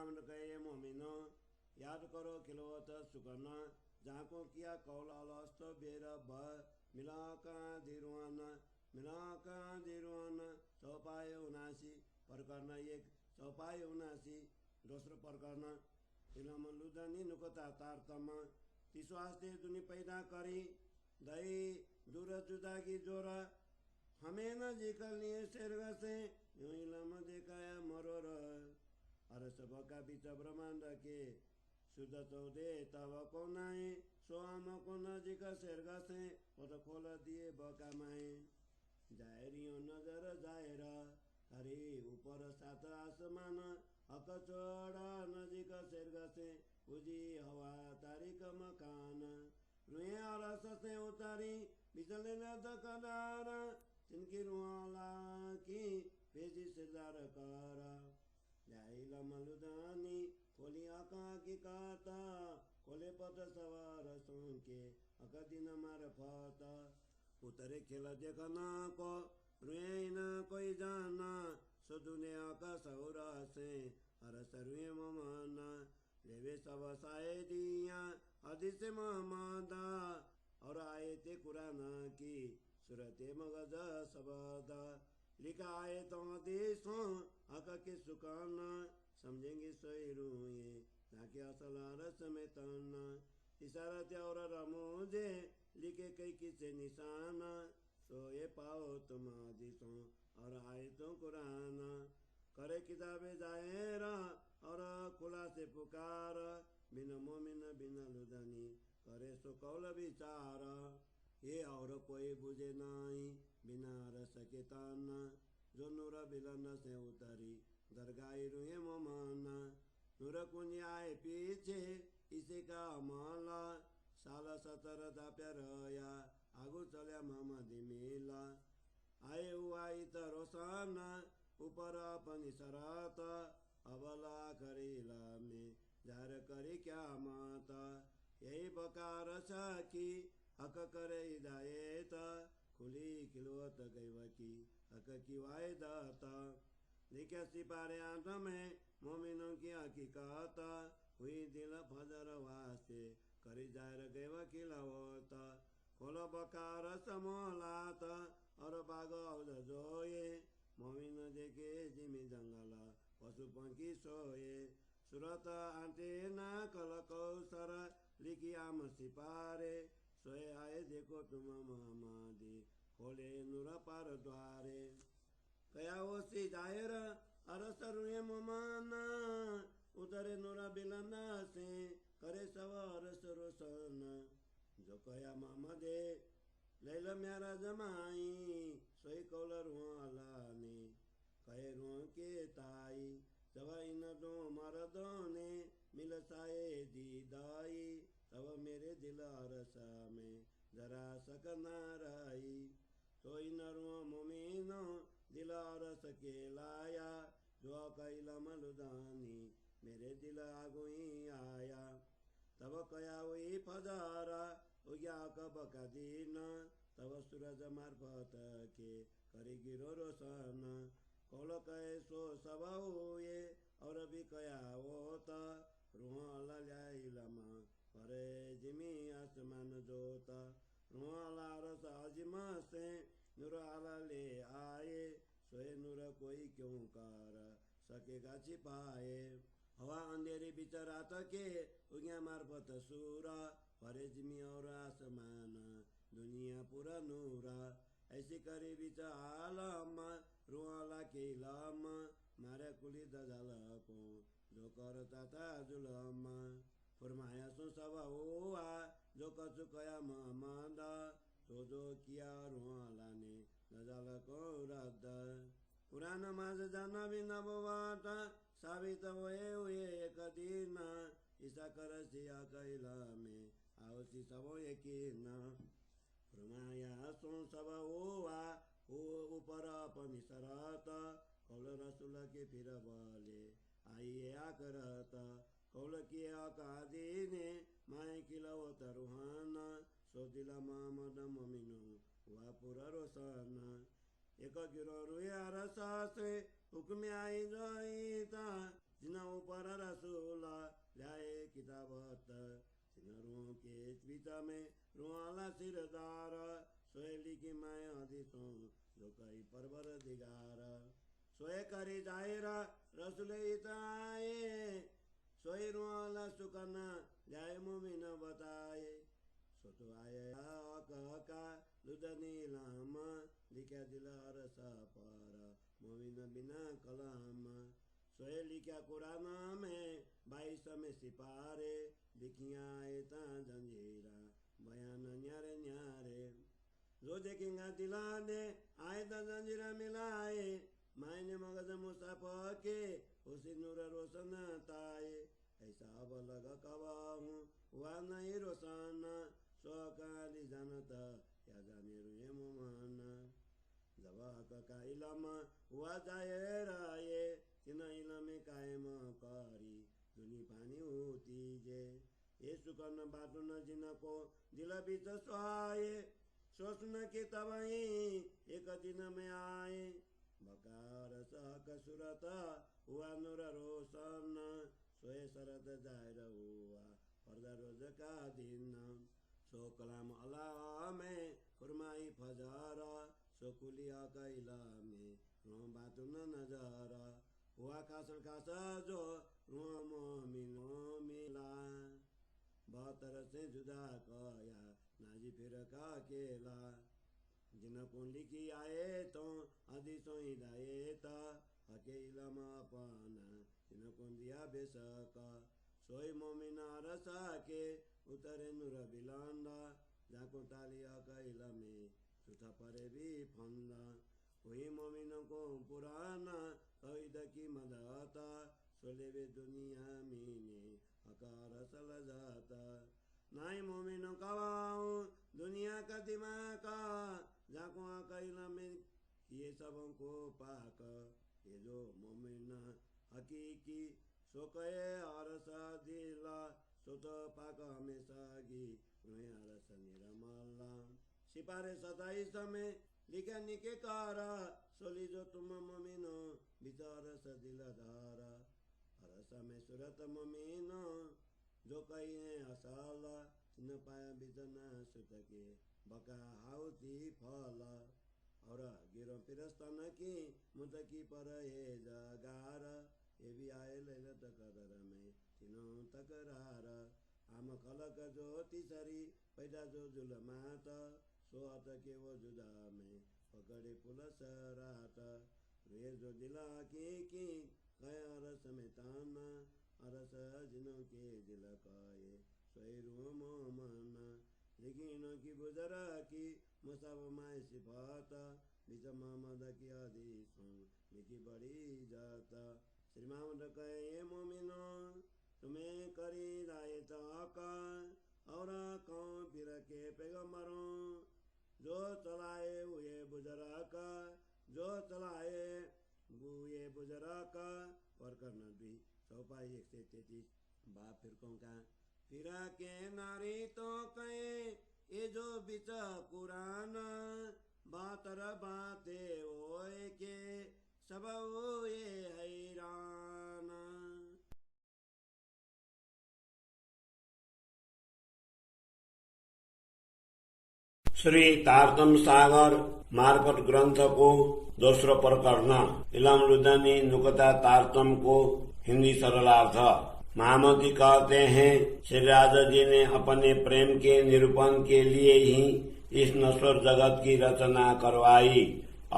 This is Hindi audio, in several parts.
नाम कहे मोमिनो याद करो खिलवत सुकना जहाँ को किया कौलालस्त बेर ब मिलाका दिरुआना चौपाय उनासी प्रकरण एक चौपाय उनासी दोस्रो प्रकरण इलम लुदनी नुकता तारतमा तिस्वास्ते दुनि पैदा करी दही दूर जुदागी जोरा हमें न जिकल लिए शेरग से यूं इलम देखाया मरोर अर सबका बीच ब्रह्मांड के शुद्ध चौदे तब को नाए सोआम को नजिक शेरग से पद खोल दिए बकामाए जायरियों नजर जायरा हरे ऊपर सात आसमान हक चढ़ा नजिक शेरग से उजी हवा तारिक मकान रुए आरस से उतारी बिचले न दकदार तिनकी रुआला की भेजी सिरदार कारा जाइला मलुदानी खोली आका की काता खोले पत सवार सोंके अकदिन मार फाता उतरे खेला देखना को रुए न कोई जाना सो दुनिया का सौरा से हर सरुए ममाना लेवे सब साए दिया आदि से महमादा और आए थे कुराना की सुरते मगज सबदा लिखा आए तो देशों आका के सुकाना समझेंगे सोई रुए ताकि असल रस में तना इशारा ते और रमोजे लिखे कई किसे निशाना सोए पाओ तुम आदिशों और आए तो कुराना करे किताबे जाएरा और खुला से पुकार बिन मोमिन बिन लुदनी करे सो कौल विचार ये और कोई बुझे नहीं बिना रस के ताना जो नूर बिलन से उतरी दरगाही रुए मोमाना नूर कुंज आए पीछे इसे का माला साल 17 दा प्यारया आगू चलिया मोहम्मदी मेला आए हुआ इत रोसाना ऊपर अपनी शरात अबला करेला में जार करे क्या माता यही बकार साकी हक करे हिदायत खुली खिलवत गईवकी हक की वायदाता लिखे सिपारे आंट में मोमिनों की हकीकत हुई दिल फजर वास्ते करी जायर गईव खिलावता खोलो बकार समोलात और बाग जोए मोमिन देखे जिमी जंगला पशु पंखी सोए सुरत आंटे ना कल कौसर लिखी आम सिपारे सोए आए देखो तुम महामादी खोले नूर पार द्वारे कया ओसी जायर अरस रुए मोमाना उतरे नूरा बिलना से करे सवार सरोसन जो कया मामदे लैला म्यारा जमाई सोई कौल रुआला ने कहे रुआ के ताई जवाई न दो मरदो ने मिल साए दीदाई तब मेरे दिल अरसा में जरा सकना रही तो इन रुआ मोमिनो दिल अरस के लाया जो कैला मलुदानी मेरे दिल आगुई आया तब कया हुई फजारा उया कब का दिन तब सूरज मार्फत के करी गिरो रोशन कौल कहे सो सब हुए और भी कया होता रुआ लमा परे जिमी आसमान जोता रुआ रस अजमा से नूर आला ले आए सोए नूर कोई क्यों कर सकेगा छिपाए हवा अंधेरी बीच रात के उग्या मार्फत सूरा परे जिमी और आसमान दुनिया पूरा नूरा ऐसी करी बीच आलम रुआला के लम मारे कुली दजाल को जो करता था जुलम फरमाया सो सब हुआ जो कछु कया महमदा तो जो किया रुआला ने दजाल को रद्द कुरान माज जाना भी नबवाट साबित हुए एक दिन ईसा कर सिया कैला में आवसी सब यकीन फरमाया सो सब हुआ हो ऊपर अपनी शरत कौल रसूल के फिर बोले आइए आकरत कौल किया कादी ने माए किलाओ तरुहाना सो दिला मोहम्मद मोमिनो हुआ पूरा रोशन एक गिरो रुया रसा से हुक्म आई जाईता जिना ऊपर रस सिरदार सोए लिखी मैं आदितों जो कई परवर दिगार सोए करी जाहिरा रसुल इताए सोई रुआला सुकना जाय मुमिन बताए सो तो आए का लुदनी लामा लिखा दिलार सा पारा मुमिन बिना कलाम सोए लिखा कुरान में 22 में सिपारे लिखिया ता जंजीरा बयान न्यारे न्यारे जो देखेंगा दिला दे आए ता जंजीरा मिलाए मायने मगज मुसाफा के उसी नूर रोशन ताए ऐसा अब लगा कवा हूँ हुआ नहीं रोशाना सोकाली जानता या जाने रुए मुमाना जवा का इलामा हुआ जाए राये तिना इलामे कायम कारी दुनी पानी होती जे ये सुकन बाटो न जिनको दिल बीच सुहाए सोचना की तबाही एक दिन में आए बकार सहक सुरता हुआ नूर रोशन सोए सरद जाहिर हुआ पर्दा रोज का दिन सो कलाम अल्लाह में फरमाई फजारा सो कुलिया का इला में रो बातों न नजारा हुआ कासल कासा जो रो मोमिनो मिला बहतर से जुदा कया नाजी फिर का केला जिनको लिखी आए तो हदीसों हिदायता हके इलामा पाना जिनको दिया बेसका सोई मोमिना रसा के उतरे नूर बिलांदा जाको तालिया का इलामे सुथा परे भी फंदा वही मोमिनों को पुराना तौहीद की मदाता सोलेवे दुनिया मीने अकार सल जाता नाई मोमिनों कवाऊ दुनिया का दिमाका जाको आकैला में ये सबों को पाक ये जो मोमिना हकीकी सो कहे अरसा दिला सो तो पाक हमेशा गी रुए अरसा निरमला सिपारे 27 में लिखे निके कारा सोली जो तुम मोमिनो बिचार सदिला धारा अरसा में सुरत मोमिनो जो कही है असाला न पाया बिजना सुतके बका हाउती फला और गिरो पिरस्तान की मुतकी पर ये जगार ये भी आए लैलत कदर में तीनों तकरार आम खलक जो तीसरी पैदा जो जुलमात सोहत के वो जुदा में पकड़े पुलस रात रे जो दिला की कया रस में ताना अरस जिनों के दिल काये सोयरू मोमना लेकिन की बुजरा की मुसाब माए सिफाता बिच मोहम्मद की हदीसों लिखी बड़ी जाता श्री मोहम्मद कहे मोमिनो तुम्हें करी दायत आका और कौन फिर के पैगम्बरों जो चलाए हुए बुजरा का जो चलाए हुए बुजरा का और करना भी चौपाई 133 बाप फिरकों का फिरा के नारी तो कहे ये जो बिचा कुरान बातर बाते ओए के सब ये हैरान। श्री तारतम सागर मार्फत ग्रंथ को दोस्रो प्रकरण इलाम लुदानी नुकता तारतम को हिंदी सरलार्थ। महामती कहते हैं श्री राजा जी ने अपने प्रेम के निरूपण के लिए ही इस नश्वर जगत की रचना करवाई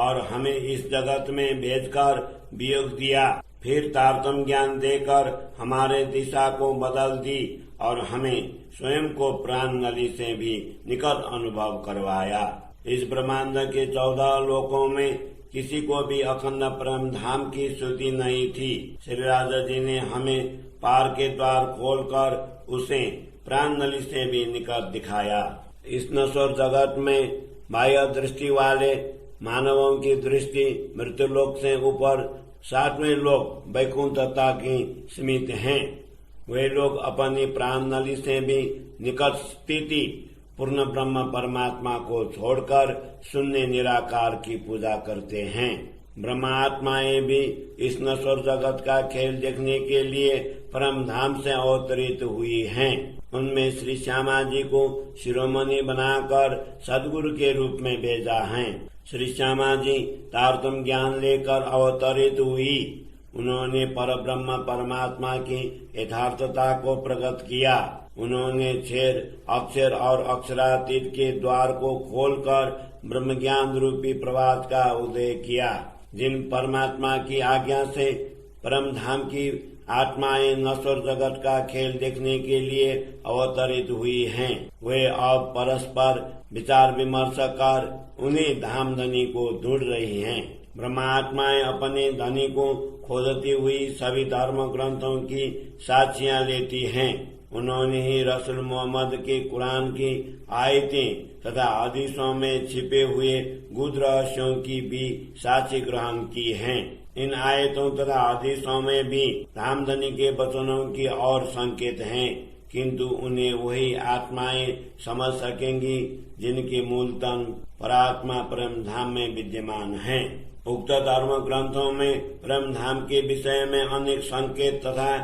और हमें इस जगत में भेजकर वियोग दिया, फिर तारतम ज्ञान देकर हमारे दिशा को बदल दी और हमें स्वयं को प्राण नली से भी निकट अनुभव करवाया। इस ब्रह्मांड के 14 लोकों में किसी को भी अखंड परम धाम की श्रुति नहीं थी। श्री राजा जी ने हमें पार के द्वार खोलकर उसे प्राण नली से भी निकट दिखाया। इस नश्वर जगत में बाह्य दृष्टि वाले मानवों की दृष्टि मृत्युलोक से ऊपर 7वें लोक वैकुंठता की सीमित हैं। वे लोग अपनी प्राण नली से भी निकट स्थिति पूर्ण ब्रह्म परमात्मा को छोड़कर शून्य निराकार की पूजा करते हैं। ब्रह्मात्माएं भी इस नश्वर जगत का खेल देखने के लिए परम धाम से अवतरित हुई हैं। उनमें श्री श्यामा जी को शिरोमणि बनाकर सदगुरु के रूप में भेजा है। श्री श्यामा जी तारतम्य ज्ञान लेकर अवतरित हुई। उन्होंने परब्रह्म परमात्मा की यथार्थता को प्रकट किया। उन्होंने क्षर अक्षर और अक्षरातीत के द्वार को खोलकर ब्रह्म ज्ञान रूपी प्रभात का उदय किया। जिन परमात्मा की आज्ञा से परम धाम की आत्माएं नश्वर जगत का खेल देखने के लिए अवतरित हुई हैं, वे अब परस्पर विचार विमर्श कर उन्हीं धाम धनी को ढूंढ रही हैं। ब्रह्मात्माएं अपने धनी को खोजती हुई सभी धर्म ग्रंथों की साक्षियां लेती हैं। उन्होंने ही रसूल मोहम्मद के कुरान की आयतें तथा हदीसों में छिपे हुए गुप्त रहस्यों की भी साक्षी ग्रहण की हैं। इन आयतों तथा हदीसों में भी धामधनी के वचनों की और संकेत हैं, किंतु उन्हें वही आत्माएं समझ सकेंगी जिनके मूल तन परात्मा परम धाम में विद्यमान है। उक्त धर्म ग्रंथों में परम धाम के विषय में अनेक संकेत तथा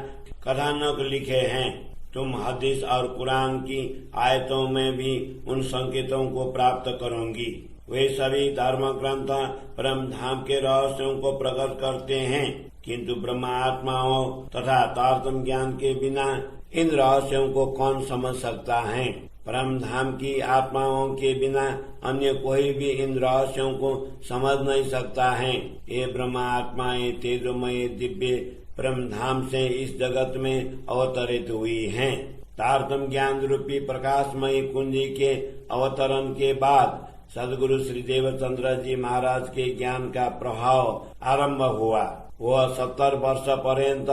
कथानक लिखे हैं। तुम हदीस और कुरान की आयतों में भी उन संकेतों को प्राप्त करोगी। वे सभी धर्म ग्रंथ परम धाम के रहस्यों को प्रकट करते हैं, किंतु ब्रह्मात्माओं तथा तारतम्य ज्ञान के बिना इन रहस्यों को कौन समझ सकता है। परम धाम की आत्माओं के बिना अन्य कोई भी इन रहस्यों को समझ नहीं सकता है। ये ब्रह्मात्माएं तेजोमय दिव्य परम धाम से इस जगत में अवतरित हुई हैं। तारतम्य ज्ञान रूपी प्रकाशमयी कुंजी के अवतरण के बाद सदगुरु श्री देवचंद्र जी महाराज के ज्ञान का प्रभाव आरंभ हुआ। वह 70 वर्ष पर्यंत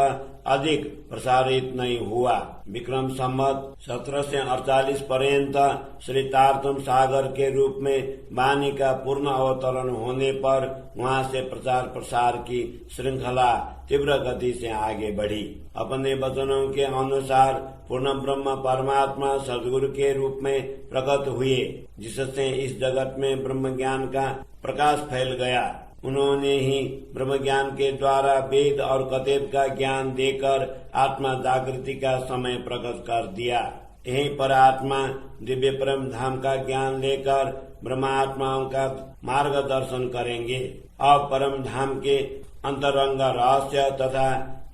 अधिक प्रसारित नहीं हुआ। विक्रम संवत 1748 पर्यंत श्री तारतम्य सागर के रूप में वाणी का पूर्ण अवतरण होने पर वहां से प्रचार प्रसार की श्रृंखला तीव्र गति से आगे बढ़ी। अपने वचनों के अनुसार पूर्ण ब्रह्म परमात्मा सदगुरु के रूप में प्रकट हुए, जिससे इस जगत में ब्रह्म ज्ञान का प्रकाश फैल गया। उन्होंने ही ब्रह्म ज्ञान के द्वारा वेद और कतेब का ज्ञान देकर आत्मा जागृति का समय प्रकट कर दिया। यहीं पर आत्मा दिव्य परम धाम का ज्ञान लेकर ब्रह्मात्माओं का मार्गदर्शन करेंगे। अब परम धाम के अंतरंग रहस्य तथा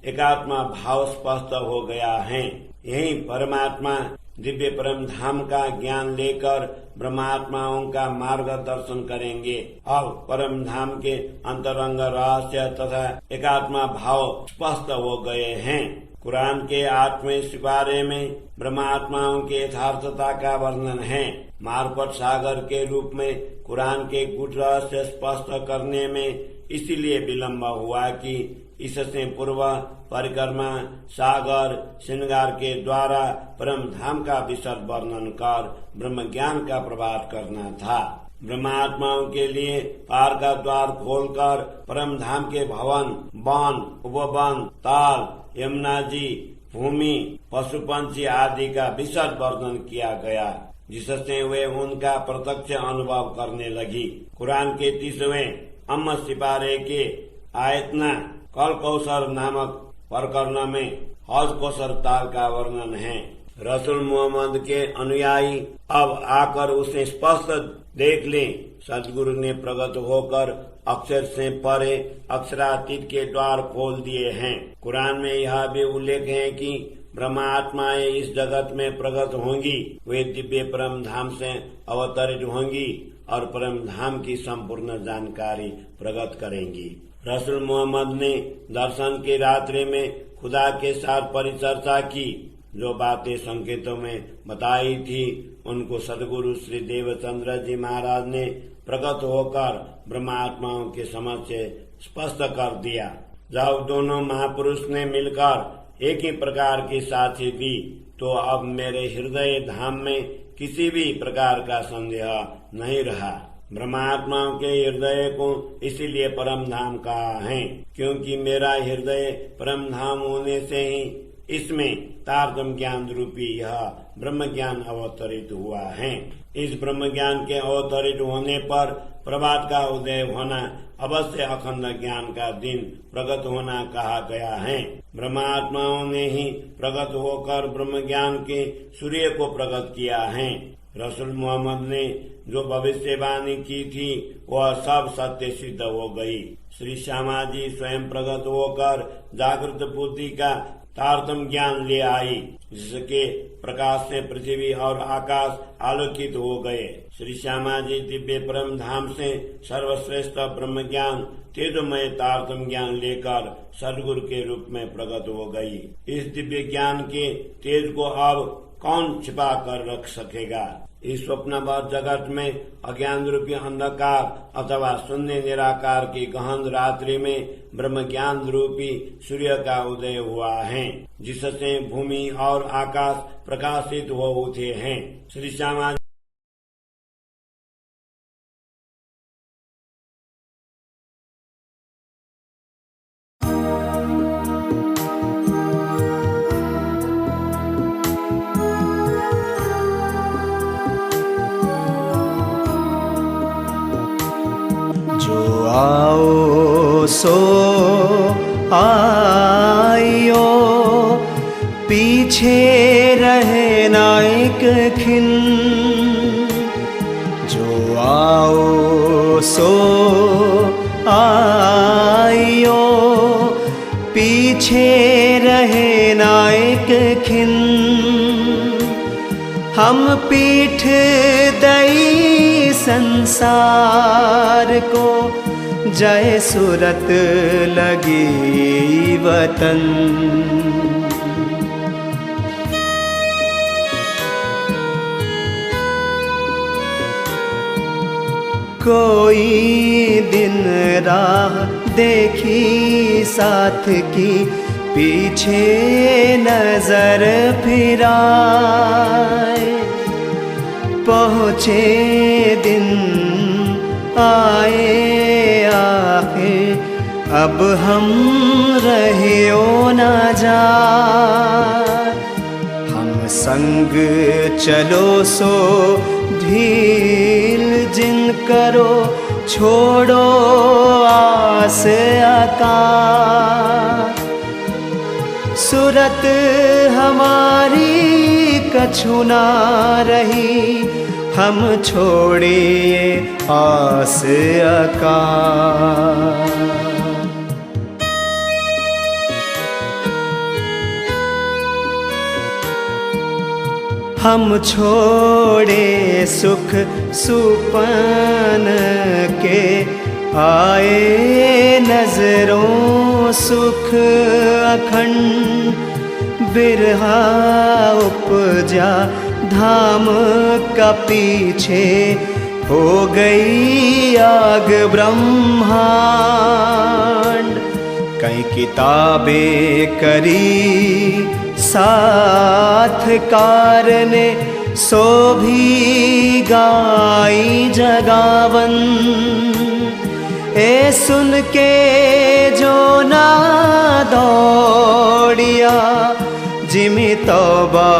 एकात्मा भाव स्पष्ट हो गया है। यही परमात्मा दिव्य परम धाम का ज्ञान लेकर ब्रह्मात्माओं का मार्गदर्शन करेंगे। अब परम धाम के अंतरंग रहस्य तथा एकात्मा भाव स्पष्ट हो गए हैं। कुरान के 8वें सिपारे में ब्रह्मात्माओं के यथार्थता का वर्णन है। मार्फत सागर के रूप में कुरान के गुप्त रहस्य स्पष्ट करने में इसीलिए विलम्ब हुआ कि इससे पूर्व परिक्रमा सागर श्रृंगार के द्वारा परम धाम का विशद वर्णन कर ब्रह्म ज्ञान का प्रभात करना था। ब्रह्मात्माओं के लिए पार का द्वार खोलकर परम धाम के भवन, वन, उपवन, ताल, यमुना जी, भूमि, पशु पंछी आदि का विशद वर्णन किया गया, जिससे वे उनका प्रत्यक्ष अनुभव करने लगी। कुरान के 30वें अम्म सिपारे के आयतना कल कौसर नामक प्रकरण में हौज कौसर ताल का वर्णन है। रसूल मोहम्मद के अनुयायी अब आकर उसे स्पष्ट देख लें। सदगुरु ने प्रकट होकर अक्षर से परे अक्षरातीत के द्वार खोल दिए हैं। कुरान में यह भी उल्लेख है कि ब्रह्मात्माएं इस जगत में प्रकट होंगी। वे दिव्य परम धाम से अवतरित होंगी और परम धाम की संपूर्ण जानकारी प्रकट करेंगी। रसूल मोहम्मद ने दर्शन की रात्रि में खुदा के साथ परिचर्चा की। जो बातें संकेतों में बताई थी उनको सदगुरु श्री देवचंद्र जी महाराज ने प्रकट होकर ब्रह्मात्माओं के समक्ष स्पष्ट कर दिया। जब दोनों महापुरुष ने मिलकर एक ही प्रकार की साक्षी दी तो अब मेरे हृदय धाम में किसी भी प्रकार का संदेह नहीं रहा। ब्रह्मात्माओं के हृदय को इसीलिए परम धाम कहा है, क्योंकि मेरा हृदय परम धाम होने से ही इसमें तारतम्य ज्ञान रूपी यह ब्रह्म ज्ञान अवतरित हुआ है। इस ब्रह्म ज्ञान के अवतरित होने पर प्रभात का उदय होना अवश्य अखंड ज्ञान का दिन प्रकट होना कहा गया है। ब्रह्मात्माओं ने ही प्रकट होकर ब्रह्म ज्ञान के सूर्य को प्रकट किया है। रसूल मोहम्मद ने जो भविष्यवाणी की थी वह सब सत्य सिद्ध हो गई। श्री श्यामा जी स्वयं प्रकट होकर जागृत बुद्धि का तारतम्य ज्ञान ले आई, जिसके प्रकाश से पृथ्वी और आकाश आलोकित हो गए। श्री श्यामा जी दिव्य परम धाम से सर्वश्रेष्ठ ब्रह्म ज्ञान तेजोमय तारतम्य ज्ञान लेकर सदगुरु के रूप में प्रकट हो गई। इस दिव्य ज्ञान के तेज को अब कौन छिपा कर रख सकेगा। इस स्वप्नवत जगत में अज्ञान रूपी अंधकार अथवा शून्य निराकार की गहन रात्रि में ब्रह्म ज्ञान रूपी सूर्य का उदय हुआ है, जिससे भूमि और आकाश प्रकाशित हो उठे हैं। श्री श्यामा आओ सो आइयो, पीछे रहे ना एक खिन। जो आओ सो आइयो, पीछे रहे ना एक खिन। हम पीठ दई संसार को, जय सूरत लगी वतन। कोई दिन राह देखी साथ की, पीछे नजर फिराए। पहुँचे दिन आए आखिर, अब हम रहे ओ ना जा। हम संग चलो सो ढील जिन करो, छोड़ो आस आकाश। सूरत हमारी कछु ना रही, हम छोड़िए आस आकाश। हम छोड़े सुख सुपन के, आए नजरों सुख अखंड। बिरहा उपजा धाम का पीछे, हो गई आग ब्रह्मांड। कई किताबें करी साथ कारने, सो भी गाई जगावन। ए सुन के जो ना दौड़िया, जिमी तौबा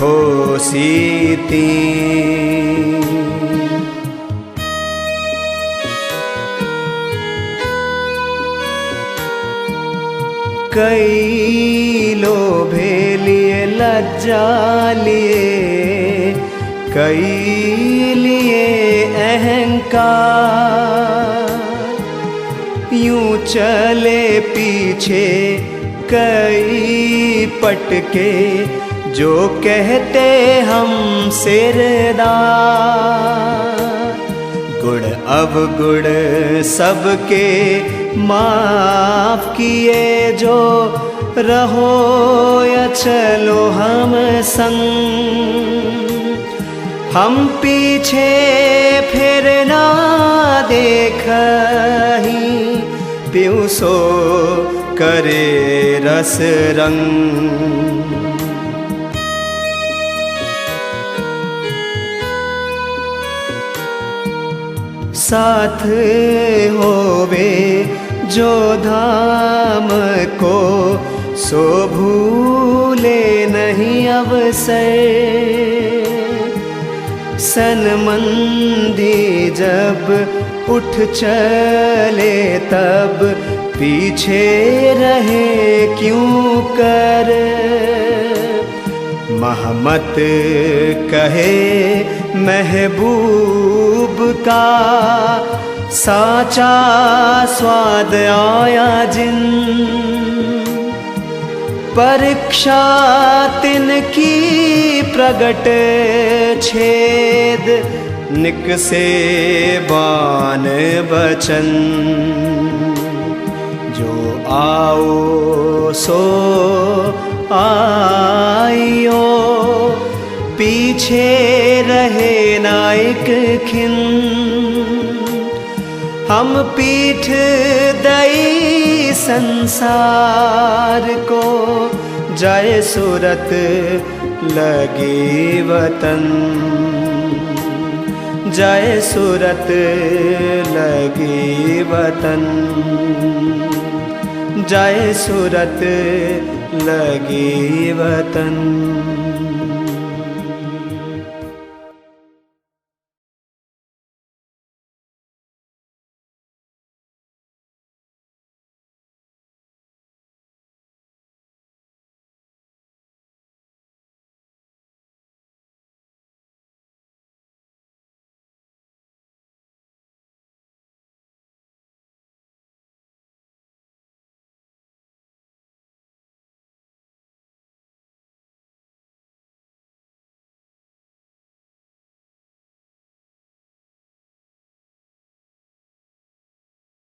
हो सीती। कई लोभे लिए लज्जा लिए, कई लिए अहंकार। यूं चले पीछे कई पटके, जो कहते हम सिरदार। गुण अवगुण सबके माफ किए, जो रहो या चलो हम संग। हम पीछे फिर ना देखही, पीऊँ सो करे रस रंग। साथ होवे जो धाम को, सो भू भूले नहीं अवसर। सनमंदी जब उठ चले तब पीछे रहे क्यों कर। महमत कहे महबूब का साचा स्वाद आया जिन। परीक्षा तिनकी प्रगट छेद निकसे बान बचन। जो आओ सो आइयो पीछे रहे नाइक खिन। हम पीठ दई संसार को जय सूरत लगी वतन। जय सूरत लगी वतन। जय सूरत लगी वतन।